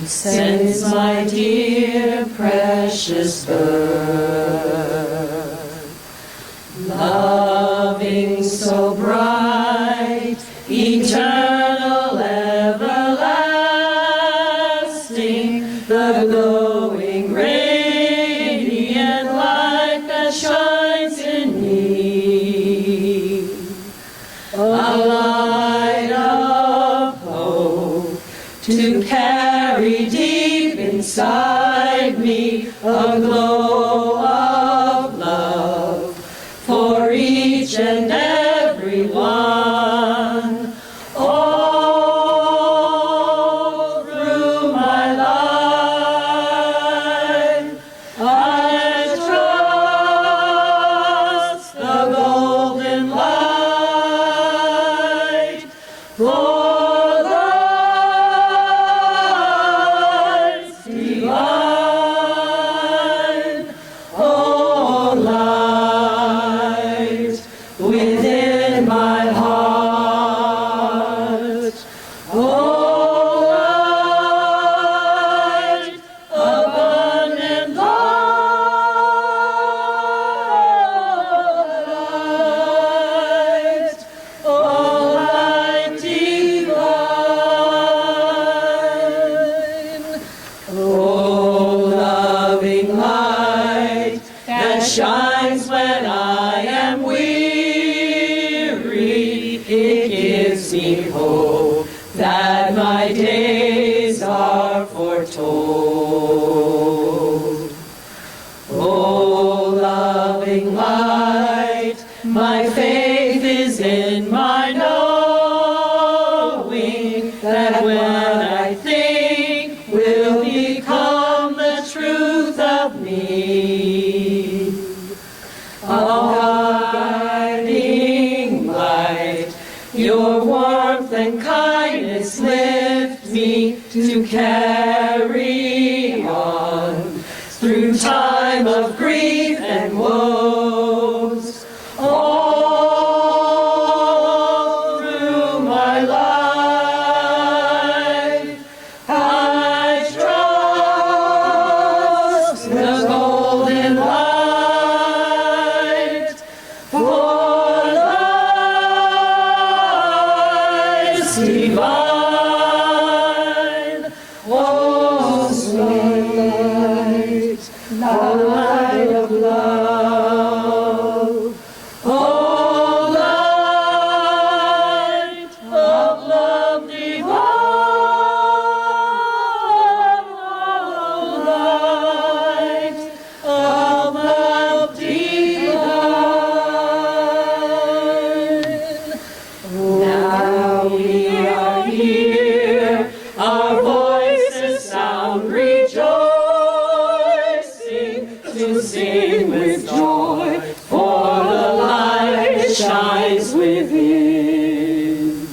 Sends my dear precious bird, loving so bright, eternal, everlasting, the glowing, radiant light that shines in me. light of hope, to carry deep inside me a glow of love for each and every one. All through my life, I trust the golden light, for light's divine. Oh, light within my heart. Oh, light, abundant light. Oh, light divine. Oh, loving light that shines when I am weary, it gives me hope that my days are foretold. Oh, loving light, my faith is in my knowing that when I think will become the truth of me. Oh, guiding light, your warmth and kindness lift me to carry on through time of grief and woes. All through my life, I trust the golden light, for light's divine. Oh, sweet light, the light of love. Oh, light of love divine. Oh, light of love divine. Now we are here, our voices sound rejoicing, to sing with joy, for the light shines within.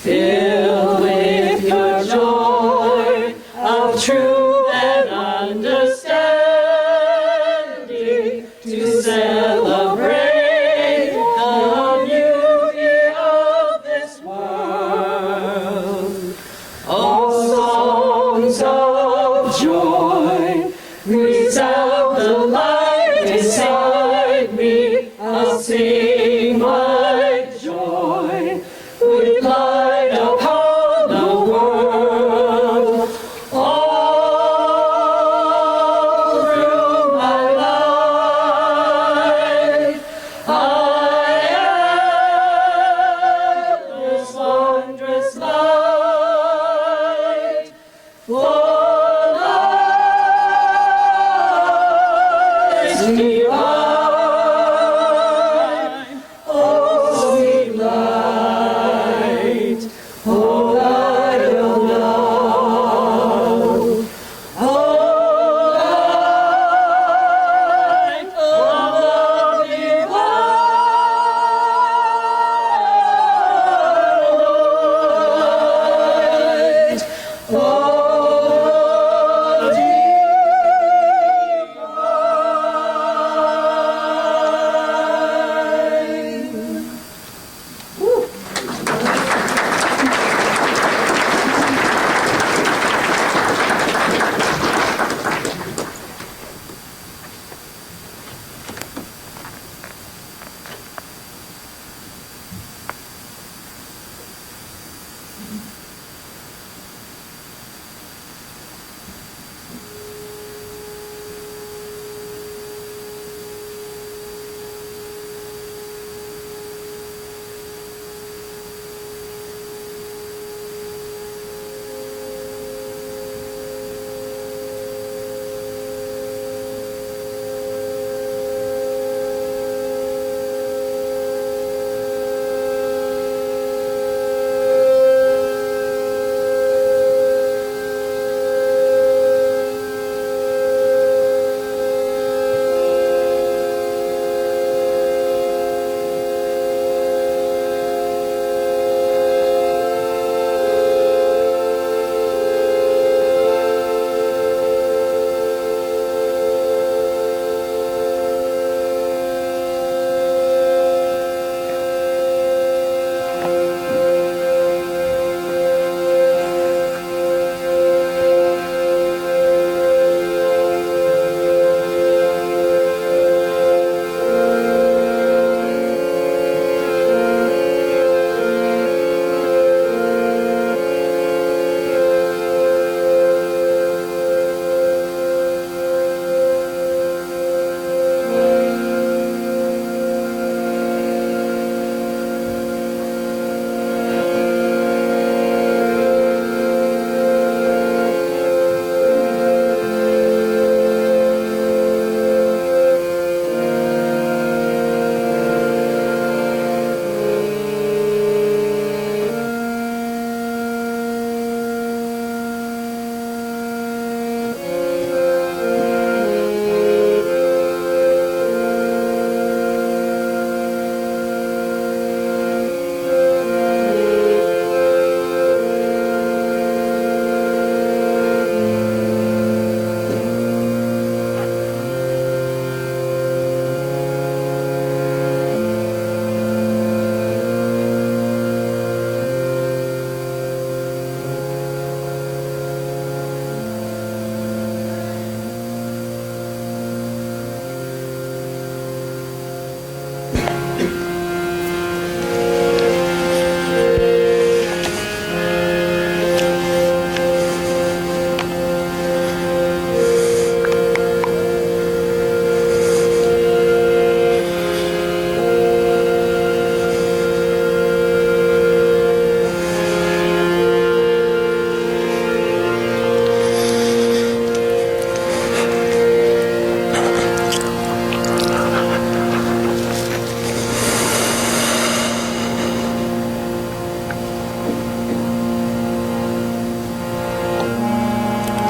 Filled with your joy of truth and understanding, to celebrate the beauty of this world. All songs of joy resound the light inside me. I'll sing my joy with light upon the world. All through my life, I am this wondrous light, for light's divine.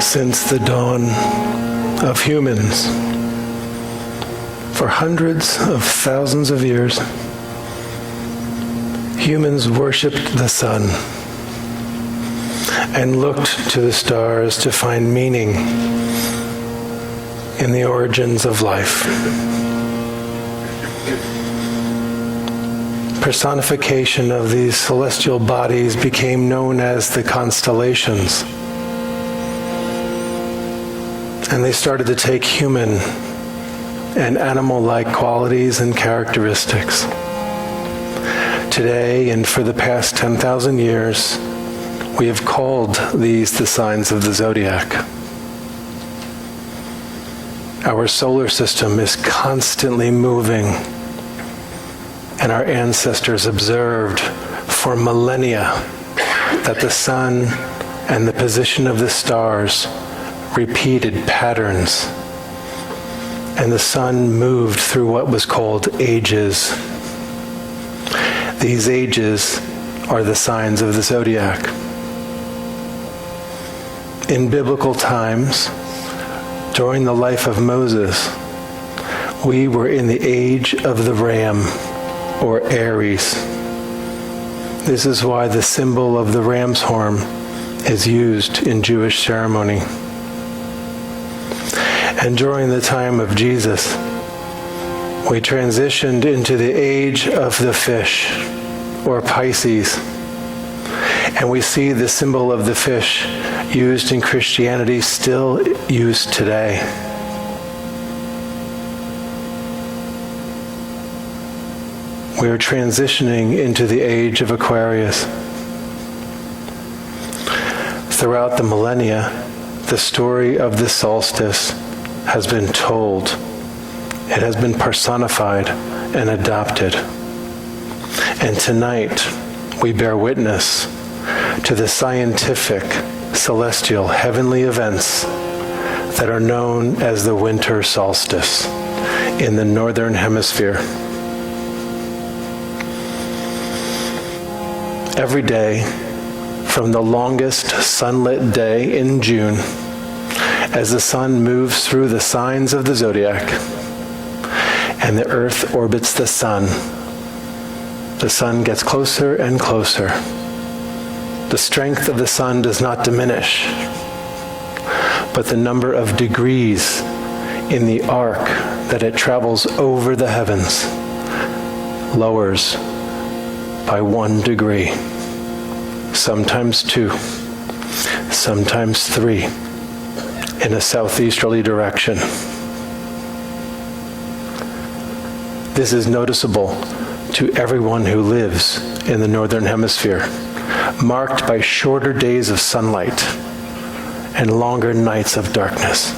Since the dawn of humans, for hundreds of thousands of years, humans worshipped the sun and looked to the stars to find meaning in the origins of life. Personification of these celestial bodies became known as the constellations. And they started to take human and animal-like qualities and characteristics. Today, and for the past 10,000 years, we have called these the signs of the zodiac. Our solar system is constantly moving, and our ancestors observed for millennia that the sun and the position of the stars repeated patterns, and the sun moved through what was called ages. These ages are the signs of the zodiac. In biblical times, during the life of Moses, we were in the age of the ram, or Aries. This is why the symbol of the ram's horn is used in Jewish ceremony. And during the time of Jesus, we transitioned into the age of the fish, or Pisces. And we see the symbol of the fish used in Christianity still used today. We are transitioning into the age of Aquarius. Throughout the millennia, the story of the solstice has been told. It has been personified and adopted. And tonight, we bear witness to the scientific, celestial, heavenly events that are known as the winter solstice in the northern hemisphere. Every day, from the longest sunlit day in June, as the sun moves through the signs of the zodiac and the earth orbits the sun gets closer and closer. The strength of the sun does not diminish, but the number of degrees in the arc that it travels over the heavens lowers by 1 degree, sometimes 2, sometimes 3, in a southeasterly direction. This is noticeable to everyone who lives in the northern hemisphere, marked by shorter days of sunlight and longer nights of darkness.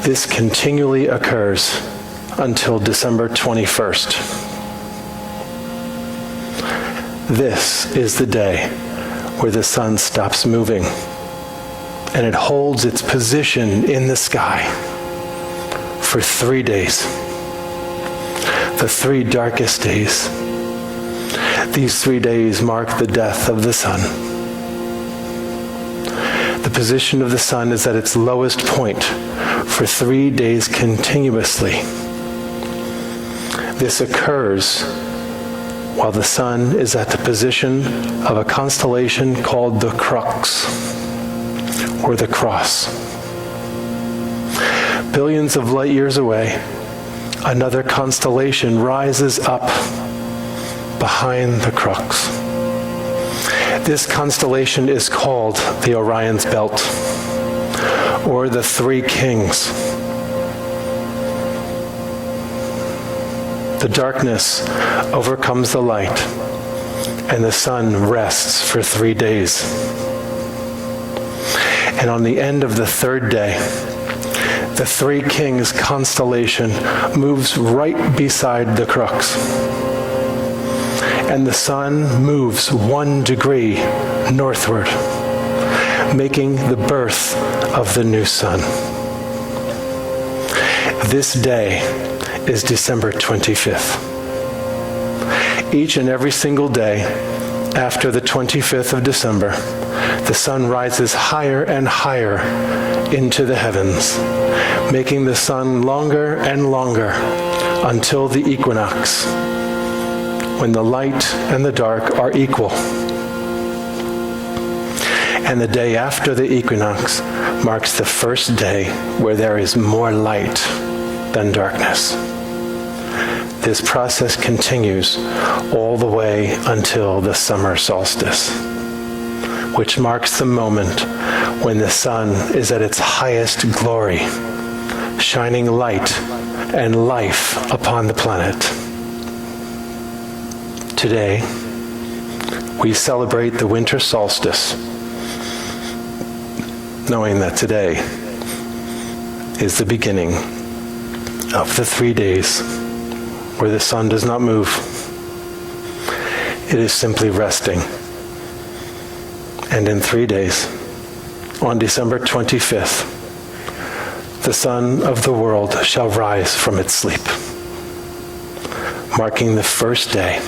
This continually occurs until December 21st. This is the day where the sun stops moving and it holds its position in the sky for 3 days, the 3 darkest days. These 3 days mark the death of the sun. The position of the sun is at its lowest point for 3 days continuously. This occurs while the sun is at the position of a constellation called the crux, or the cross. Billions of light years away, another constellation rises up behind the crux. This constellation is called the Orion's Belt, or the Three Kings. The darkness overcomes the light, and the sun rests for 3 days. And on the end of the 3rd day, the Three Kings constellation moves right beside the crux. And the sun moves 1 degree northward, making the birth of the new sun. This day is December 25th. Each and every single day after the 25th of December, the sun rises higher and higher into the heavens, making the sun longer and longer until the equinox, when the light and the dark are equal. And the day after the equinox marks the first day where there is more light than darkness. This process continues all the way until the summer solstice, which marks the moment when the sun is at its highest glory, shining light and life upon the planet. Today, we celebrate the winter solstice, knowing that today is the beginning of the 3 days where the sun does not move. It is simply resting. And in 3 days, on December 25th, the sun of the world shall rise from its sleep, marking the first day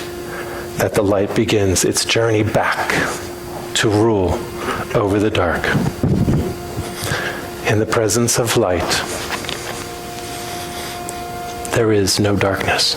that the light begins its journey back to rule over the dark. In the presence of light, there is no darkness.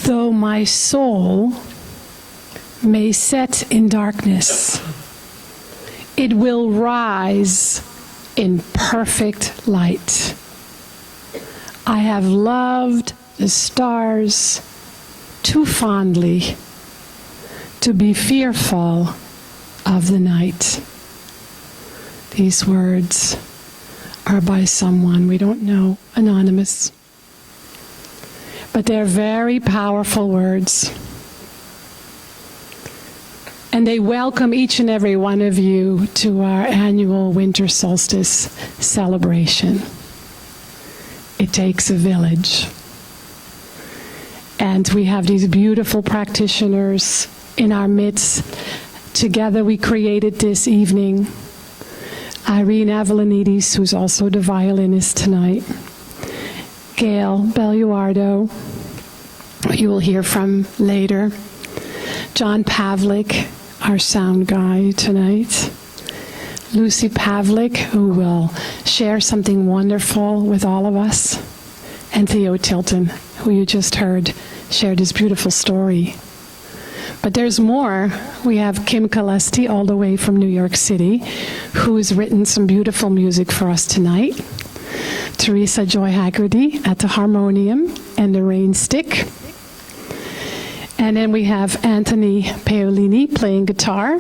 Though my soul may set in darkness, it will rise in perfect light. I have loved the stars too fondly to be fearful of the night. These words are by someone we don't know, anonymous. But they're very powerful words. And they welcome each and every one of you to our annual winter solstice celebration. It takes a village. And we have these beautiful practitioners in our midst. Together we created this evening. Irene Avalonides, who's also the violinist tonight. Gail Belluardo, who you will hear from later. John Pavlik, our sound guy tonight. Lucy Pavlik, who will share something wonderful with all of us. And Theo Tilton, who you just heard, shared his beautiful story. But there's more. We have Kim Kalesti, all the way from New York City, who has written some beautiful music for us tonight. Teresa Joy Haggerty at the harmonium and the rain stick. And then we have Anthony Paolini playing guitar.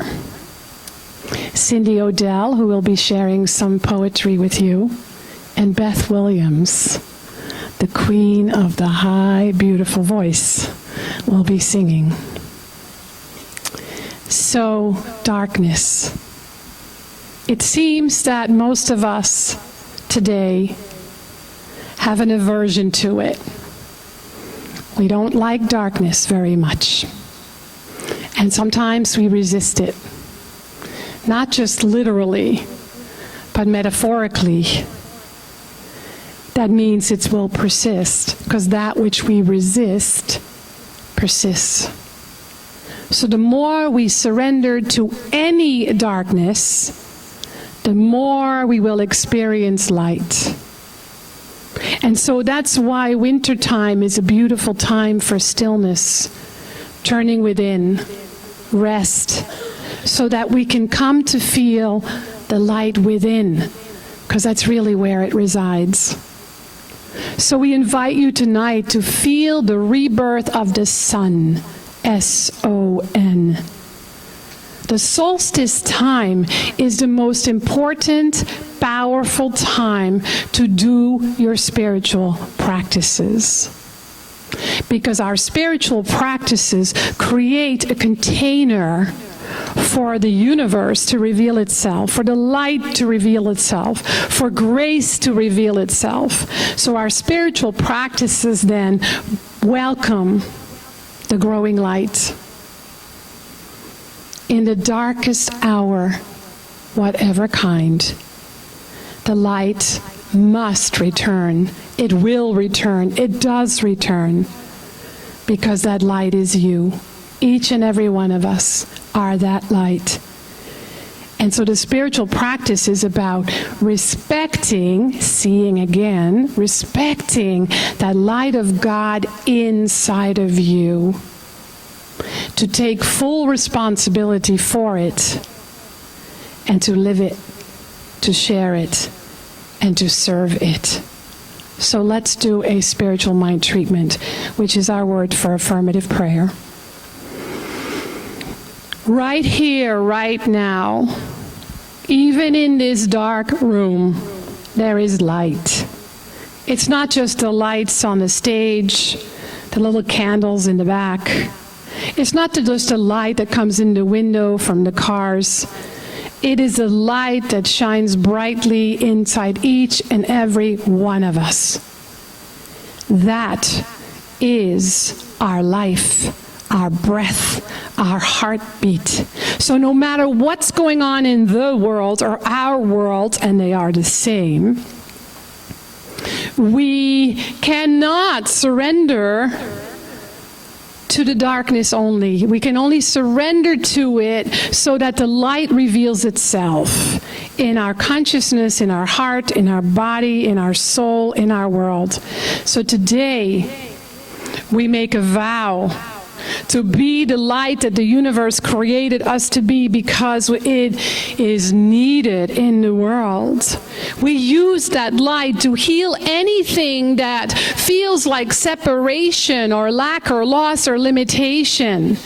Cindy Odell, who will be sharing some poetry with you. And Beth Williams, the queen of the high, beautiful voice, will be singing. So, darkness. It seems that most of us today have an aversion to it. We don't like darkness very much. And sometimes we resist it. Not just literally, but metaphorically. That means it will persist, because that which we resist persists. So the more we surrender to any darkness, the more we will experience light. And so that's why wintertime is a beautiful time for stillness, turning within, rest, so that we can come to feel the light within, because that's really where it resides. So we invite you tonight to feel the rebirth of the sun, S-O-N. The solstice time is the most important powerful time to do your spiritual practices. Because our spiritual practices create a container for the universe to reveal itself, for the light to reveal itself, for grace to reveal itself. So our spiritual practices then welcome the growing light. In the darkest hour, whatever kind, the light must return. It will return. It does return. Because that light is you. Each and every one of us are that light. And so the spiritual practice is about respecting, seeing again, respecting that light of God inside of you. To take full responsibility for it, and to live it, to share it, and to serve it. So let's do a spiritual mind treatment, which is our word for affirmative prayer. Right here, right now, even in this dark room, there is light. It's not just the lights on the stage, the little candles in the back. It's not just a light that comes in the window from the cars. It is a light that shines brightly inside each and every one of us. That is our life, our breath, our heartbeat. So no matter what's going on in the world or our world, and they are the same, we cannot surrender to the darkness only. We can only surrender to it so that the light reveals itself in our consciousness, in our heart, in our body, in our soul, in our world. So today, we make a vow to be the light that the universe created us to be because it is needed in the world. We use that light to heal anything that feels like separation or lack or loss or limitation.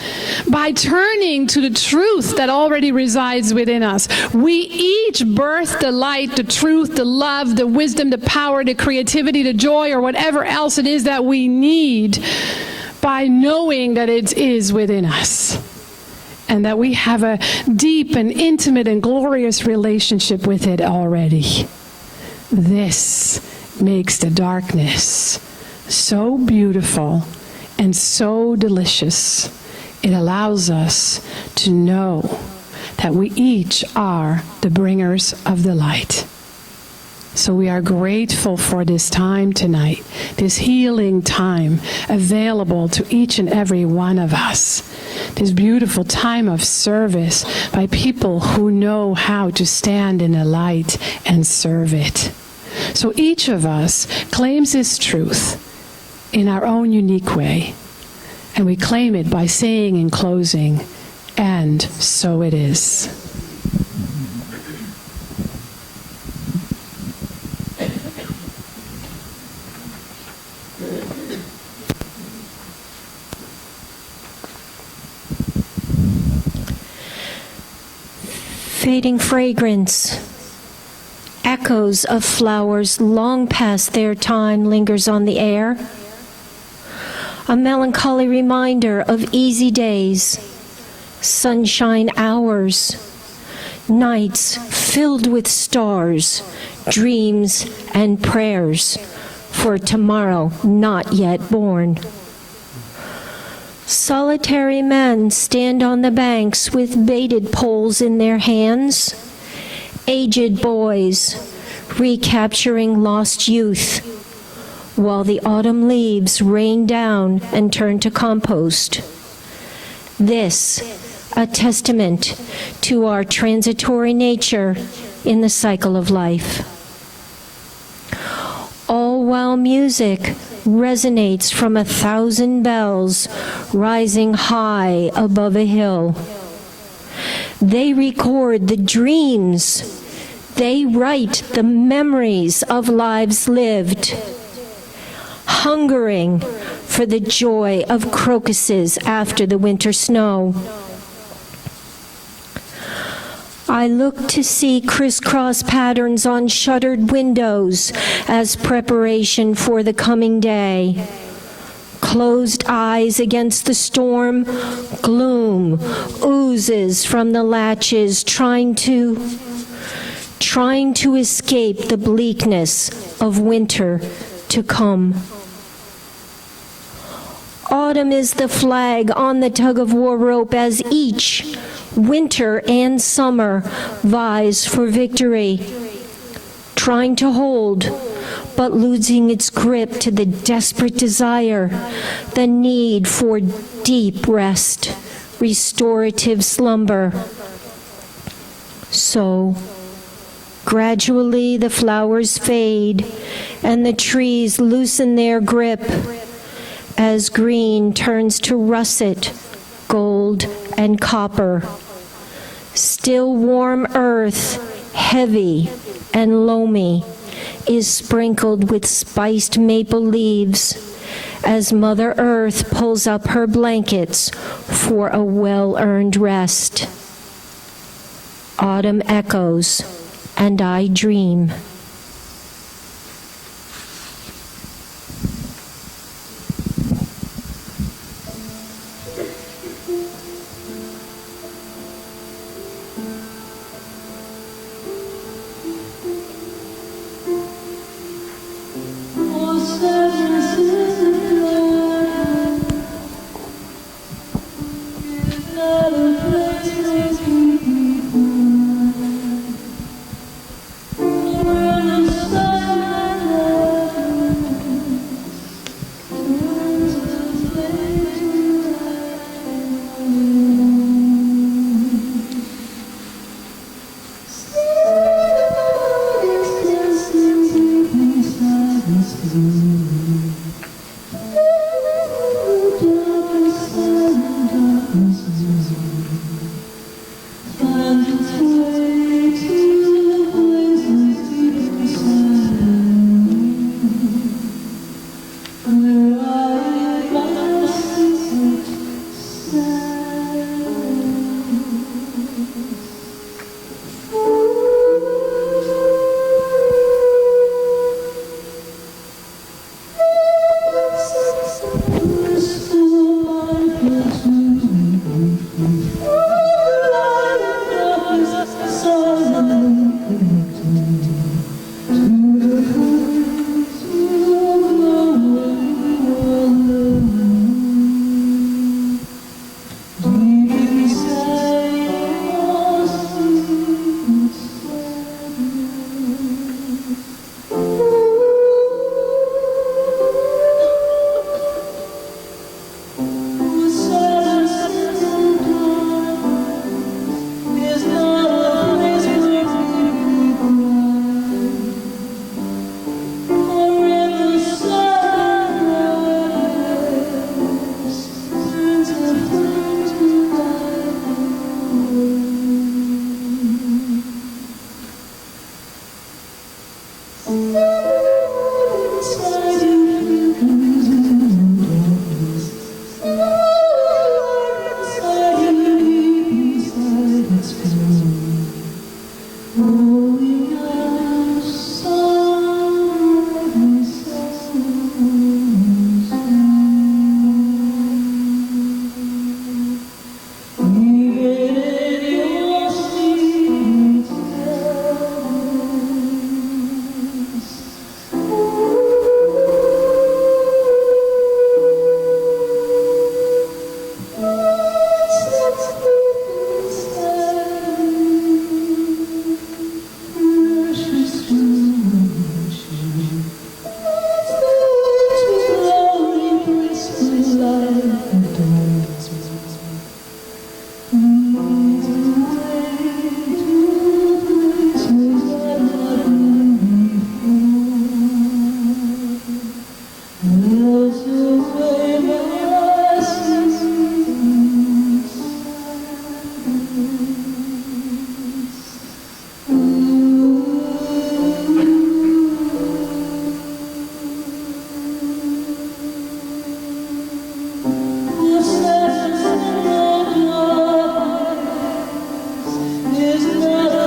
By turning to the truth that already resides within us, we each birth the light, the truth, the love, the wisdom, the power, the creativity, the joy, or whatever else it is that we need, by knowing that it is within us and that we have a deep and intimate and glorious relationship with it already. This makes the darkness so beautiful and so delicious. It allows us to know that we each are the bringers of the light. So we are grateful for this time tonight, this healing time available to each and every one of us. This beautiful time of service by people who know how to stand in the light and serve it. So each of us claims this truth in our own unique way. And we claim it by saying in closing, and so it is. Fading fragrance, echoes of flowers long past their time lingers on the air. A melancholy reminder of easy days, sunshine hours, nights filled with stars, dreams and prayers for tomorrow not yet born. Solitary men stand on the banks with baited poles in their hands. Aged boys recapturing lost youth, while the autumn leaves rain down and turn to compost. This, a testament to our transitory nature in the cycle of life. All while music resonates from 1,000 bells rising high above a hill. They record the dreams. They write the memories of lives lived, hungering for the joy of crocuses after the winter snow. I I look to see crisscross patterns on shuttered windows as preparation for the coming day. Closed eyes against the storm, gloom oozes from the latches, trying to escape the bleakness of winter to come. Autumn is the flag on the tug-of-war rope as each, winter and summer, vies for victory, trying to hold, but losing its grip to the desperate desire, the need for deep rest, restorative slumber. So, gradually the flowers fade and the trees loosen their grip as green turns to russet, gold, and copper. Still warm earth, heavy and loamy, is sprinkled with spiced maple leaves as Mother Earth pulls up her blankets for a well-earned rest. Autumn echoes, and I dream. Is not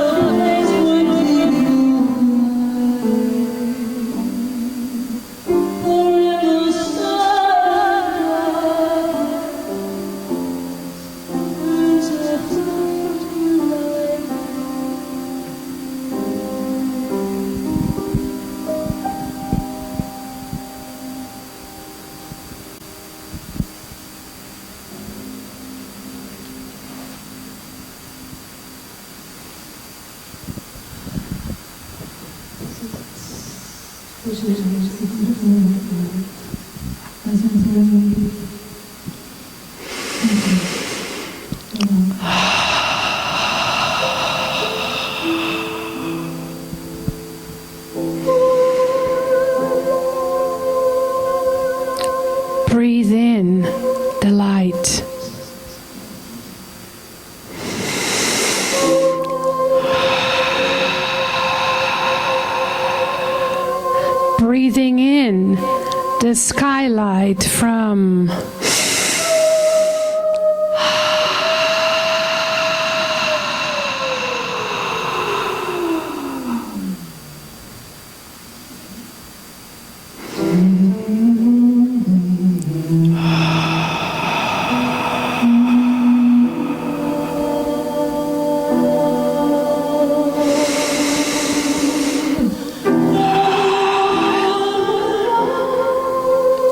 Breathe in the light. Breathing in the skylight from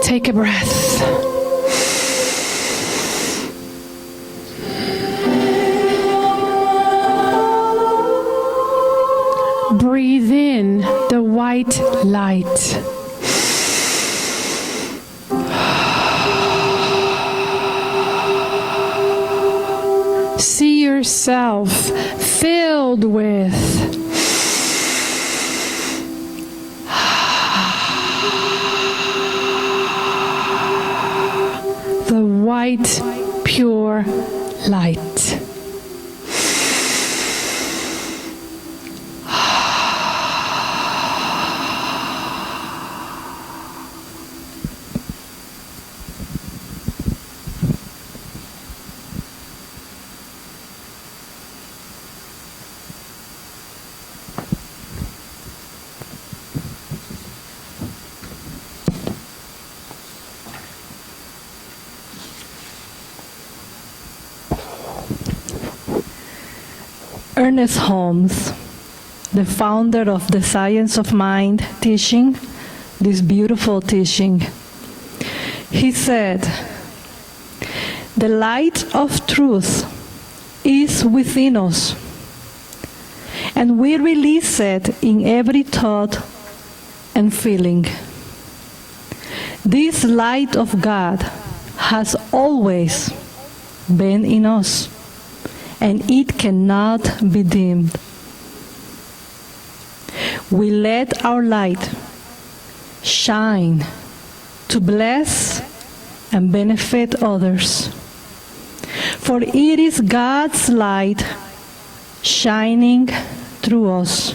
Take a breath. Breathe in the white light. See yourself filled with the white, pure light. Ernest Holmes, the founder of the Science of Mind teaching, this beautiful teaching, he said, "The light of truth is within us, and we release it in every thought and feeling. This light of God has always been in us, and it cannot be dimmed. We let our light shine to bless and benefit others. For it is God's light shining through us.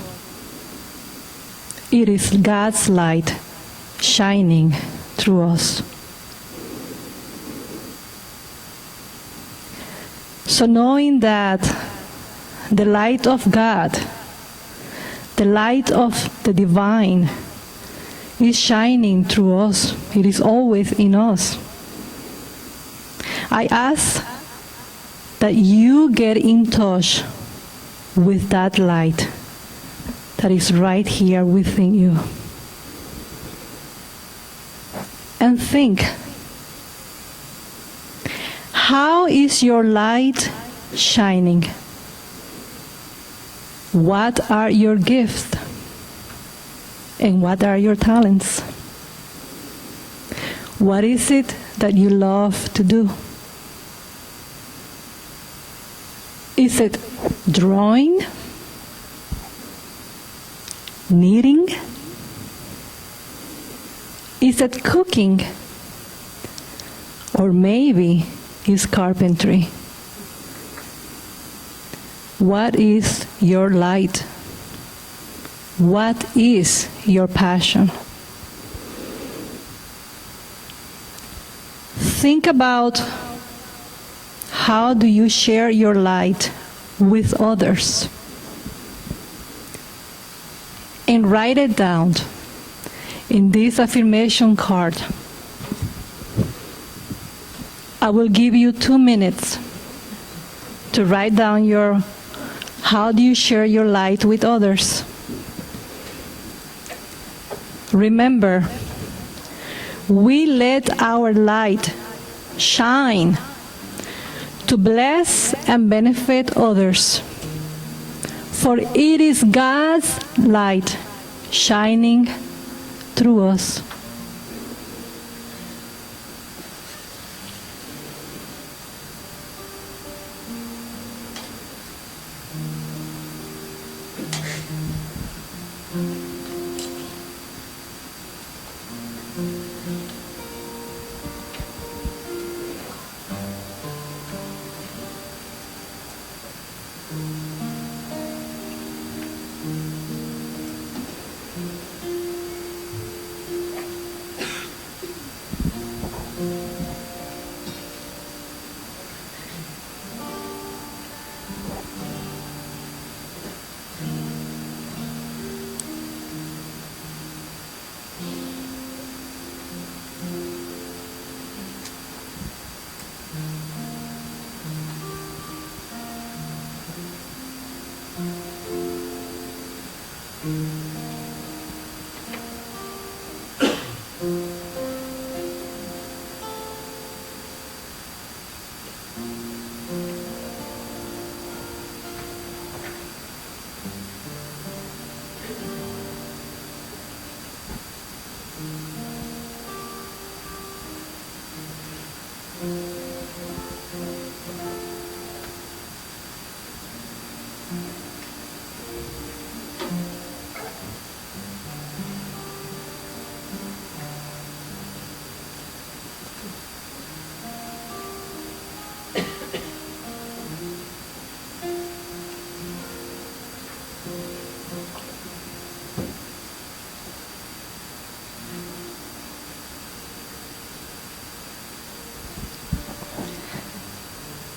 It is God's light shining through us." So knowing that the light of God, the light of the divine, is shining through us, it is always in us, I ask that you get in touch with that light that is right here within you. And think, how is your light shining? What are your gifts? And what are your talents? What is it that you love to do? Is it drawing? Knitting? Is it cooking? Or maybe is carpentry? What is your light? What is your passion? Think about how do you share your light with others? And write it down in this affirmation card. I will give you 2 minutes to write down how do you share your light with others. Remember, we let our light shine to bless and benefit others. For it is God's light shining through us.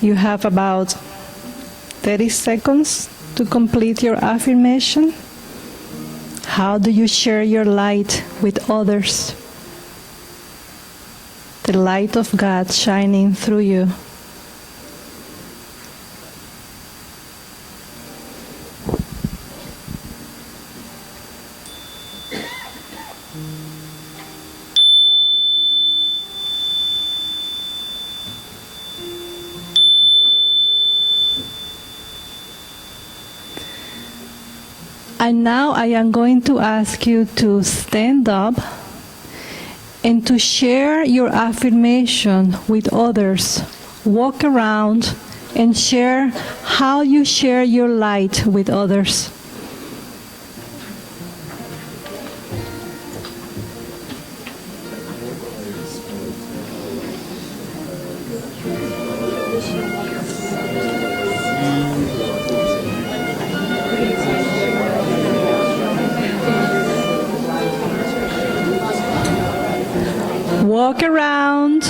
You have about 30 seconds to complete your affirmation. How do you share your light with others? The light of God shining through you. And now I am going to ask you to stand up and to share your affirmation with others. Walk around and share how you share your light with others. Walk around.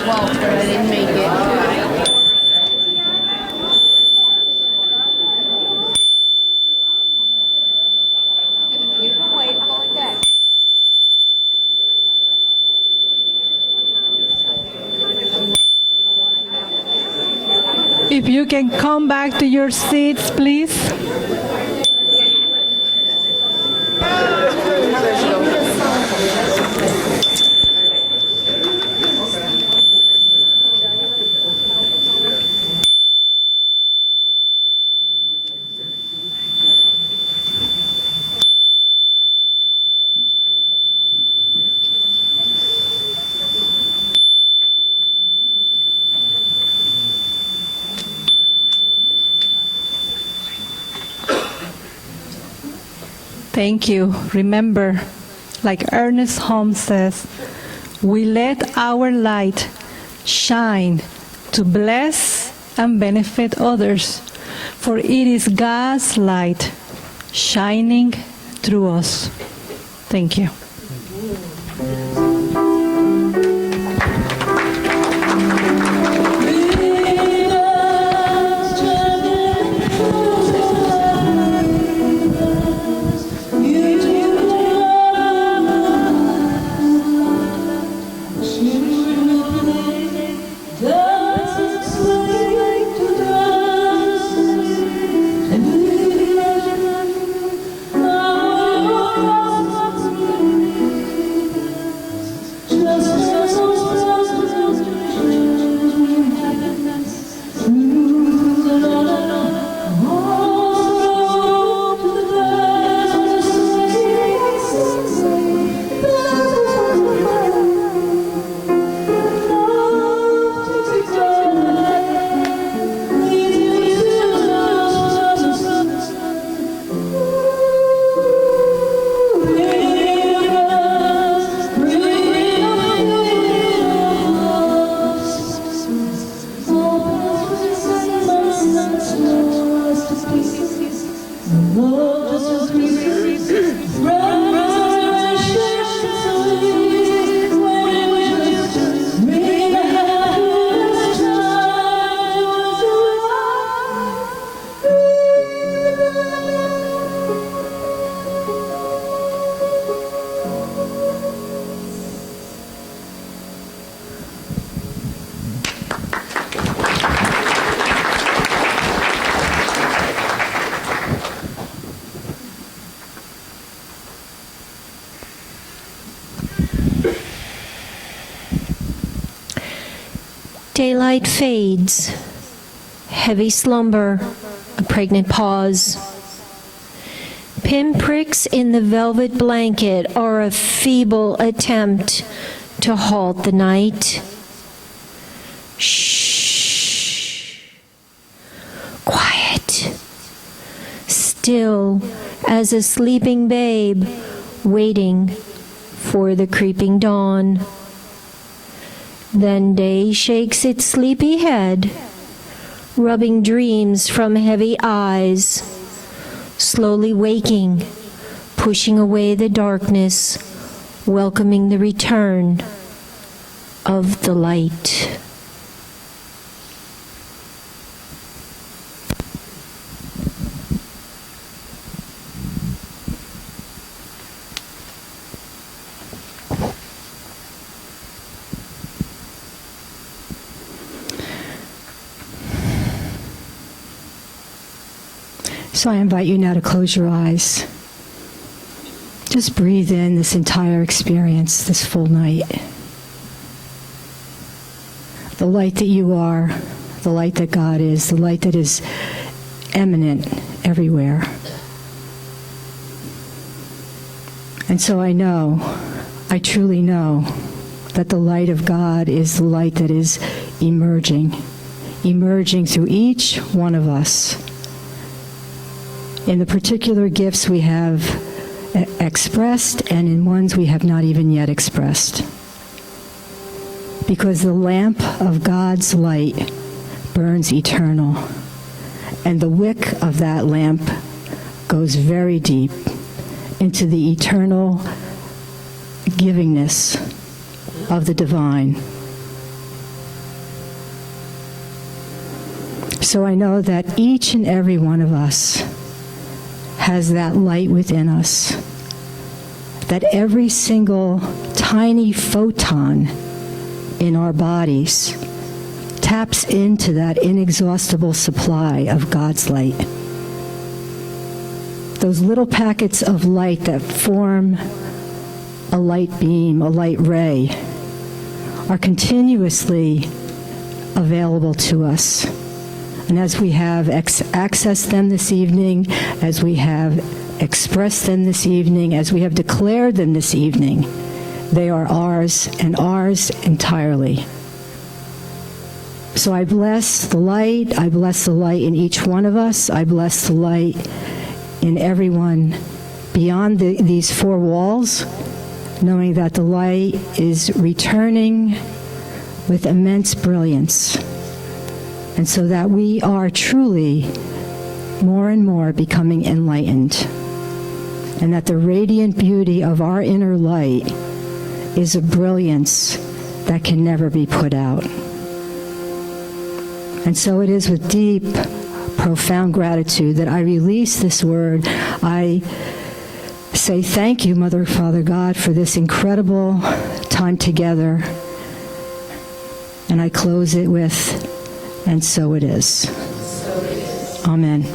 12th, but I didn't make it. You can wait. I'm only dead. If you can come back to your seats, please. Thank you. Remember, like Ernest Holmes says, we let our light shine to bless and benefit others, for it is God's light shining through us. Thank you. Daylight fades, heavy slumber, a pregnant pause. Pinpricks in the velvet blanket are a feeble attempt to halt the night. Shh. Quiet. Still as a sleeping babe, waiting for the creeping dawn. Then day shakes its sleepy head, rubbing dreams from heavy eyes, slowly waking, pushing away the darkness, welcoming the return of the light. So I invite you now to close your eyes. Just breathe in this entire experience, this full night. The light that you are, the light that God is, the light that is eminent everywhere. And so I know, I truly know, that the light of God is the light that is emerging through each one of us. In the particular gifts we have expressed and in ones we have not even yet expressed. Because the lamp of God's light burns eternal, and the wick of that lamp goes very deep into the eternal givingness of the divine. So I know that each and every one of us has that light within us, that every single tiny photon in our bodies taps into that inexhaustible supply of God's light. Those little packets of light that form a light beam, a light ray, are continuously available to us. And as we have accessed them this evening, as we have expressed them this evening, as we have declared them this evening, they are ours and ours entirely. So I bless the light. I bless the light in each one of us. I bless the light in everyone beyond these four walls, knowing that the light is returning with immense brilliance. And so that we are truly more and more becoming enlightened. And that the radiant beauty of our inner light is a brilliance that can never be put out. And so it is with deep, profound gratitude that I release this word. I say thank you, Mother, Father, God, for this incredible time together. And I close it with, and so it is. Amen.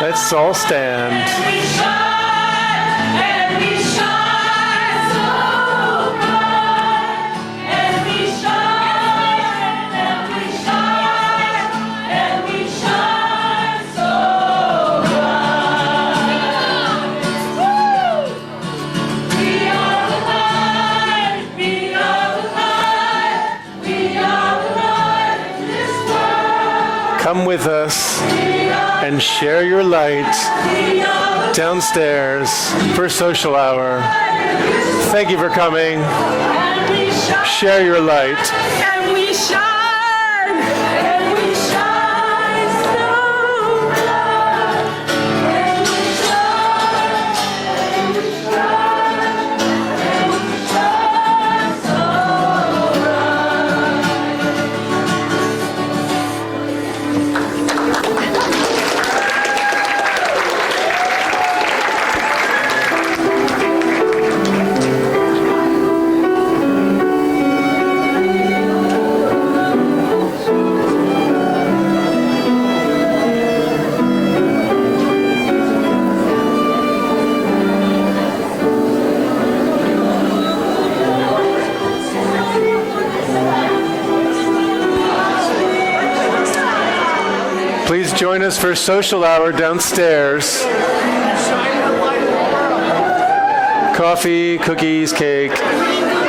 Let's all stand. Come with us and share your light downstairs for social hour. Thank you for coming. Share your light. And we shine, and we shine so bright, and we shine, and we shine, and we shine so bright. join us for social hour downstairs. Coffee, cookies, cake.